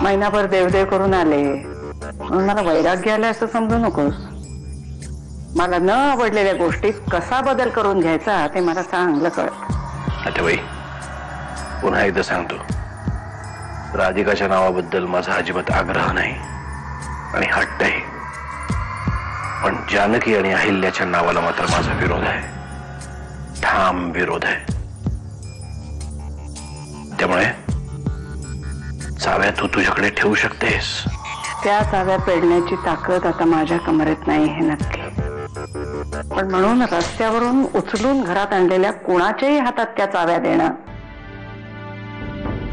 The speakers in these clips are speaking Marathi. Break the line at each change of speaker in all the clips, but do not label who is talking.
महिनाभर देवदेव करून आले म्हणून मला वैराग्य आलं असं समजू नकोस. मला न आवडलेल्या गोष्टीत कसा बदल करून घ्यायचा ते मला चांगलं कळत.
आता बाई पुन्हा एकदा सांगतो, राधिकाच्या नावाबद्दल माझा अजिबात आग्रह नाही आणि हट्टही, पण जानकी आणि अहिल्याच्या नावाला मात्र माझा विरोध आहे, ठाम विरोध आहे. त्यामुळे चाव्या तू तुझ्याकडे ठेवू शकतेस.
त्या चाव्या पेडण्याची ताकद आता माझ्या कमरेत नाही हे नक्की, पण म्हणून रस्त्यावरून उचलून घरात आणलेल्या कुणाच्याही हातात त्या चाव्या देणं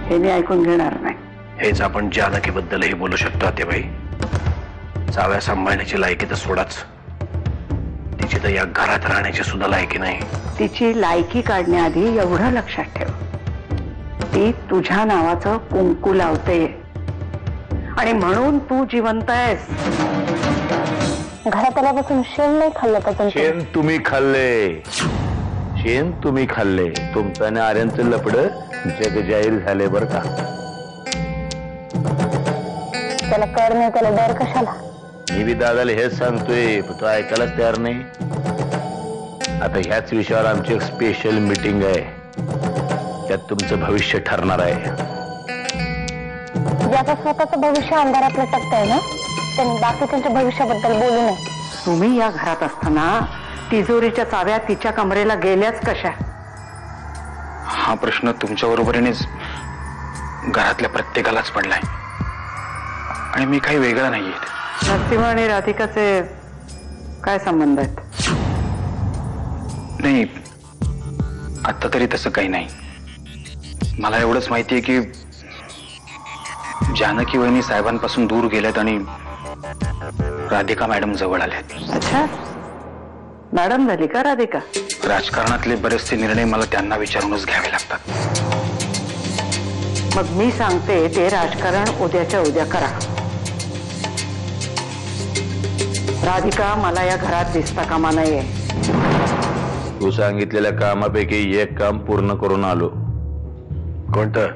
हे मी ऐकून घेणार नाही.
हेच आपण जानकीबद्दलही बोलू शकतो आतेबाई. चाव्या सांभाळण्याची लायकी तर सोडाच, तिची तर या घरात राहण्याची सुद्धा लायकी नाही.
तिची लायकी काढण्याआधी एवढं लक्षात ठेव, ती तुझ्या नावाचं कुंकू लावते आणि म्हणून तू जिवंत आहेस.
घरात आल्यापासून शेण नाही खाल्लं का?
शेण तुम्ही खाल्ले, शेण तुम्ही खाल्ले. तुमचं आणि आर्यांचं लपड जग जाहीर झाले बर का.
त्याला कर नाही, त्याला डर कशाला?
मी बी दादाला हेच सांगतोय, तो ऐकायलाच तयार नाही. आता ह्याच विषयावर आमची एक स्पेशल मीटिंग आहे, त्यात तुमचं भविष्य ठरणार आहे.
ज्याचं स्वतःचं भविष्य अंधारात लटकतंय ना, त्यांनी बाकीच्या भविष्याबद्दल बोलू नये.
तुम्ही या घरात असताना तिजोरीच्या चाव्या तिच्या कमरेला गेल्याच कशा?
हा प्रश्न तुमच्या बरोबरीनेच घरातल्या प्रत्येकालाच पडलाय आणि मी काही वेगळा नाहीये.
नरसिंह आणि राधिकाचे काय संबंध आहेत?
नाही, आता तरी तसं काही नाही. मला एवढंच माहितीये की जानकी वहिनी साहेबांपासून दूर गेल्यात आणि राधिका मॅडम जवळ आल्यात.
अच्छा, मॅडम झाली का राधिका?
राजकारणातले बरेचसे निर्णय मला त्यांना विचारूनच घ्यावे लागतात.
मग मी सांगते ते राजकारण उद्याच्या उद्या करा. राधिका मला या घरात दिसता कामा नये.
तू सांगितलेल्या कामापैकी एक काम पूर्ण करून आलो.
कोणतं?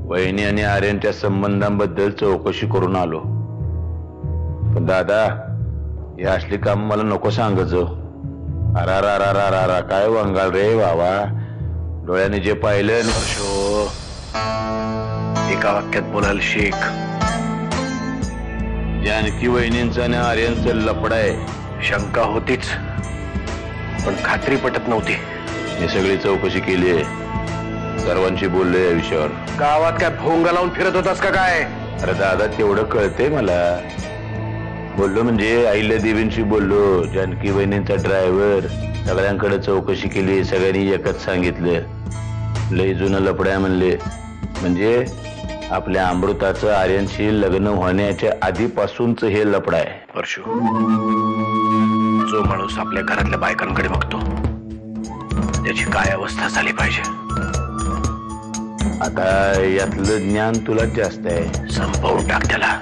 वहिनी आणि आर्यांच्या संबंधांबद्दल चौकशी करून आलो. पण दादा, हे असली काम मला नको सांगच. अरा काय वंगाल रे बाबा. डोळ्याने जे पाहिलं
एका वाक्यात बोलायला शिक.
जानकी वहिनींचं आणि आर्यांचं लफड आहे.
शंका होतीच, पण खात्री पटत नव्हती.
हे सगळी चौकशी केली आहे, सर्वांशी बोललोय या विषयावर.
गावात काय भोंगा लावून फिरत होतास का काय?
अरे दादा, तेवढं कळतंय मला. बोललो म्हणजे अहिल्या देवींशी बोललो, जानकी वहिनींचा ड्रायव्हर, सगळ्यांकडे चौकशी केली. सगळ्यांनी एकच सांगितलं, लय जुनं लफड आहे म्हणले. म्हणजे आपल्या अमृताचं आर्यांशी लग्न होण्याच्या आधीपासूनच हे लफड आहे.
परशु, जो माणूस आपल्या घरातल्या बायकांकडे बघतो त्याची काय अवस्था झाली पाहिजे?
आता यातलं ज्ञान तुला जास्त आहे.
संपवून टाक त्याला,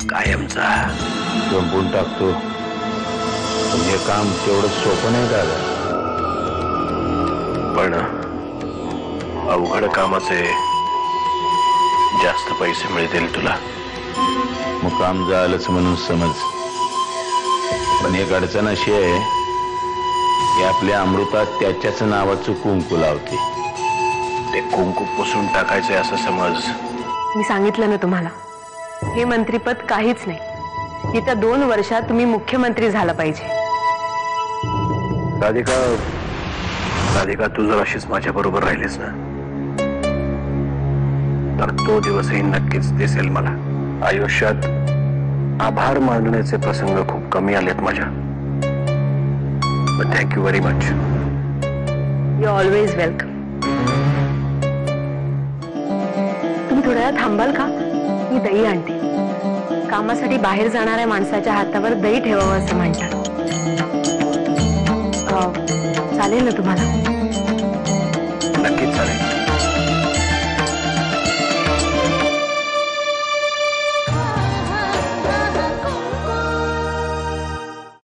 कायमचा.
संपवून टाकतो, पण हे काम तेवढं सोपं नाही दादा.
पण अवघड कामाचे जास्त पैसे मिळतील तुला.
मग काम झालंच म्हणून समज. पण एक अडचण अशी आहे की आपल्या अमृतात त्याच्याच नावाचं कुंकू लावते.
ते कुंकू पुसून टाकायचे असं समज.
मी सांगितलं ना तुम्हाला, हे मंत्रीपद काहीच नाही. येत्या 2 वर्षात तुम्ही मुख्यमंत्री झाला पाहिजे.
राधिका, तू जर अशीच माझ्या बरोबर राहिलीस ना, तर तो दिवसही नक्कीच दिसेल मला. आयुष्यात आभार मानण्याचे प्रसंग खूप कमी आलेत माझ्या. पण thank you very much.
You always welcome. तुम्ही थोड्या वेळ थांबाल का? मी दही आणते. कामासाठी बाहेर जाणाऱ्या माणसाच्या हातावर दही ठेवावं असं म्हणतात. चालेल ना तुम्हाला?